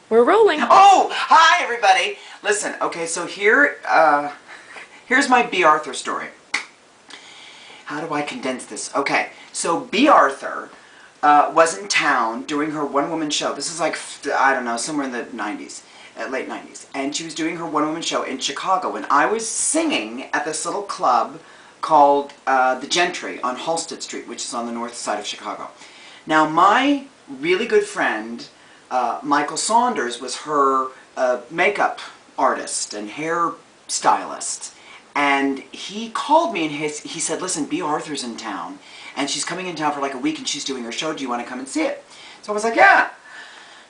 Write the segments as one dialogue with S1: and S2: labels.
S1: We're rolling.
S2: Oh, hi everybody. Listen, okay, so here's my Bea Arthur story. How do I condense this? Okay, so Bea Arthur was in town doing her one-woman show. This is like, I don't know, somewhere in the 90s, late 90s. And she was doing her one-woman show in Chicago. And I was singing at this little club called The Gentry on Halsted Street, which is on the north side of Chicago. Now, my really good friend, Michael Saunders, was her makeup artist and hair stylist. And he called me and he said, listen, Bea Arthur's in town, and she's coming in town for like a week and she's doing her show. Do you want to come and see it? So I was like, yeah.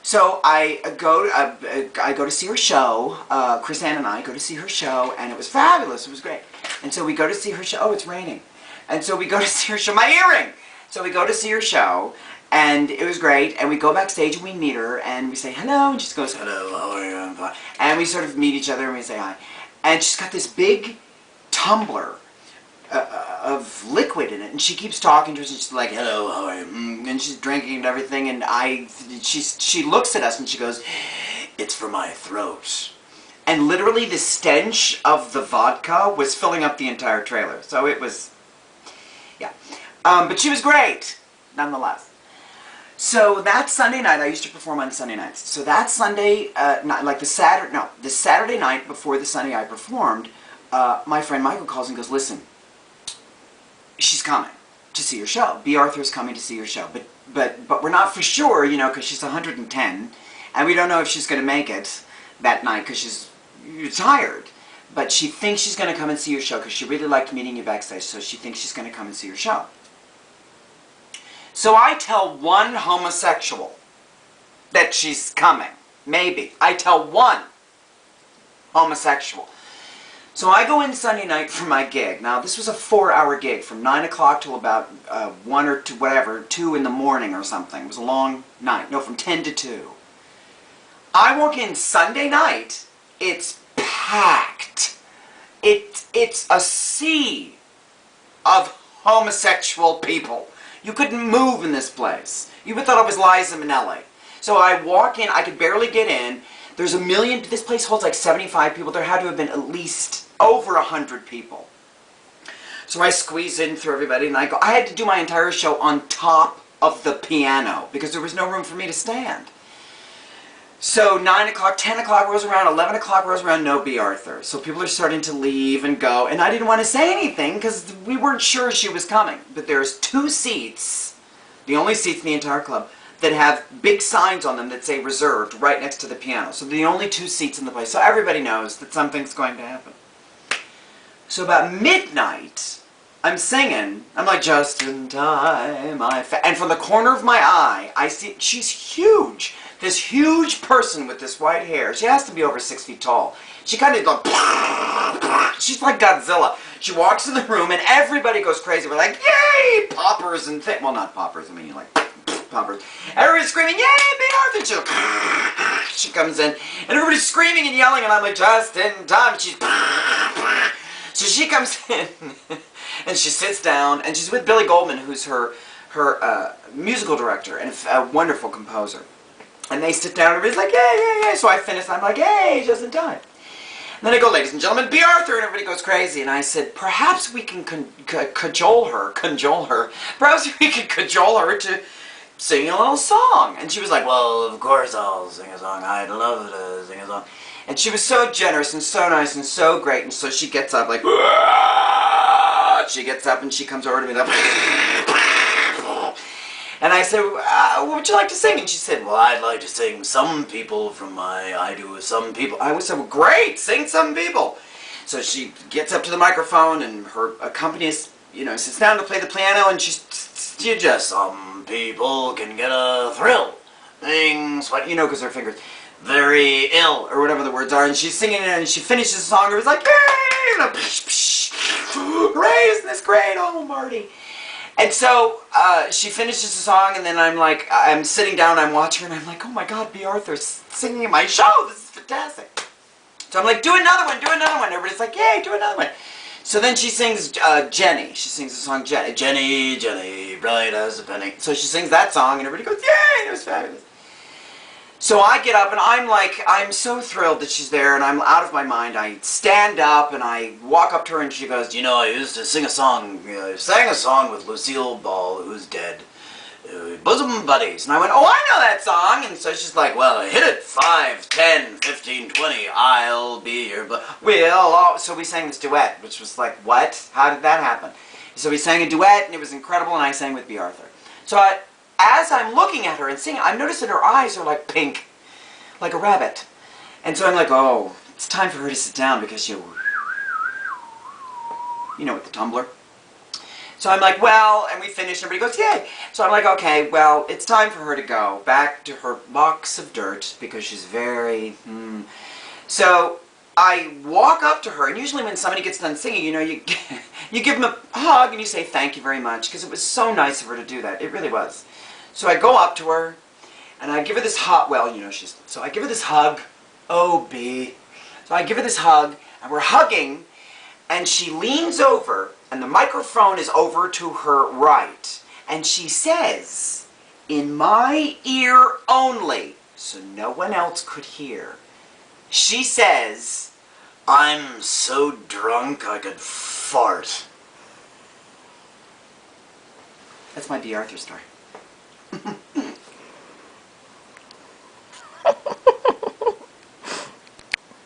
S2: So I go to see her show. Chris Ann and I go to see her show, and it was fabulous. It was great. And so we go to see her show. Oh, it's raining. And so we go to see her show. My earring! So we go to see her show, and it was great. And we go backstage and we meet her, and we say hello, and she goes, hello, how are you? And we sort of meet each other and we say hi. And she's got this big tumbler of liquid in it, and she keeps talking to us, and she's like, hello, how are you? And she's drinking and everything, and she looks at us and she goes, it's for my throat. And literally the stench of the vodka was filling up the entire trailer. So it was, yeah. But she was great, nonetheless. So that Sunday night, I used to perform on Sunday nights. So that Sunday, the Saturday night before the Sunday I performed, my friend Michael calls and goes, listen, she's coming to see your show. Bea Arthur's coming to see your show. But we're not for sure, you know, because she's 110, and we don't know if she's going to make it that night because she's tired. But she thinks she's going to come and see your show because she really liked meeting you backstage, so she thinks she's going to come and see your show. So I tell one homosexual that she's coming. Maybe. I tell one homosexual. So I go in Sunday night for my gig. Now, this was a 4-hour gig from 9 o'clock till about 1 or 2, whatever, 2 in the morning or something. It was a long night. No, from 10 to 2. I walk in Sunday night. It's packed. It's a sea of homosexual people. You couldn't move in this place. You would have thought it was Liza Minnelli. So I walk in. I could barely get in. There's a million. This place holds like 75 people. There had to have been at least over 100 people. So I squeeze in through everybody, and I go. I had to do my entire show on top of the piano because there was no room for me to stand. So 9 o'clock, 10 o'clock rolls around, 11 o'clock rolls around, no Bea Arthur. So people are starting to leave and go, and I didn't want to say anything because we weren't sure she was coming. But there's 2 seats, the only seats in the entire club, that have big signs on them that say reserved right next to the piano. So the only 2 seats in the place. So everybody knows that something's going to happen. So about midnight, I'm singing. I'm like, just in time. And from the corner of my eye, I see, she's huge. This huge person with this white hair. She has to be over 6 feet tall. She kind of goes, she's like Godzilla. She walks in the room and everybody goes crazy. We're like, yay, poppers and things. Well, not poppers. I mean, like, poppers. Everybody's screaming, yay, Bea Arthur. She comes in and everybody's screaming and yelling, and I'm like, just in time. So she comes in and she sits down, and she's with Billy Goldman, who's her musical director and a wonderful composer. And they sit down, and everybody's like, yay, yay, yay. So I finish, and I'm like, yay, just in time. And then I go, ladies and gentlemen, Bea Arthur, and everybody goes crazy. And I said, perhaps we can cajole her. Perhaps we can cajole her to sing a little song. And she was like, well, of course I'll sing a song. I'd love to sing a song. And she was so generous and so nice and so great. And so she gets up like, she gets up and she comes over to me like, and I said, what would you like to sing? And she said, well, I'd like to sing Some People from my I Do Some People. I said, well, great, sing Some People. So she gets up to the microphone, and her accompanist, you know, sits down to play the piano, and she just, some people can get a thrill. Things, what, you know, because her fingers, very ill, or whatever the words are. And she's singing it, and she finishes the song, and it was like, yay, and hooray, isn't this great? Oh, Marty. And so she finishes the song, and then I'm sitting down, I'm watching her, and I'm like, oh my God, Bea Arthur's singing in my show. This is fantastic. So I'm like, do another one, do another one. Everybody's like, yay, do another one. So then she sings Jenny. She sings the song Jenny. Jenny, Jenny, bright as a penny. So she sings that song, and everybody goes, yay, it was fabulous. So I get up and I'm so thrilled that she's there and I'm out of my mind. I stand up and I walk up to her and she goes, "You know, I used to sing a song, I sang a song with Lucille Ball, who's dead. Bosom Buddies." And I went, "Oh, I know that song." And so she's like, "Well, hit it, 5, 10, 15, 20, I'll be your So we sang this duet, which was like, what? How did that happen? So we sang a duet and it was incredible and I sang with Bea Arthur. So as I'm looking at her and singing, I've noticed that her eyes are like pink, like a rabbit. And so I'm like, oh, it's time for her to sit down because you know, with the tumbler. So I'm like, well, and we finished, and everybody goes, yay. So I'm like, okay, well, it's time for her to go back to her box of dirt because she's very, So I walk up to her, and usually when somebody gets done singing, you know, you give them a hug and you say thank you very much because it was so nice of her to do that. It really was. So I go up to her, and I give her this hug. Well, you know, so I give her this hug. Oh, B. So I give her this hug, and we're hugging, and she leans over, and the microphone is over to her right, and she says, in my ear only, so no one else could hear, she says, "I'm so drunk I could fart." That's my Bea Arthur story.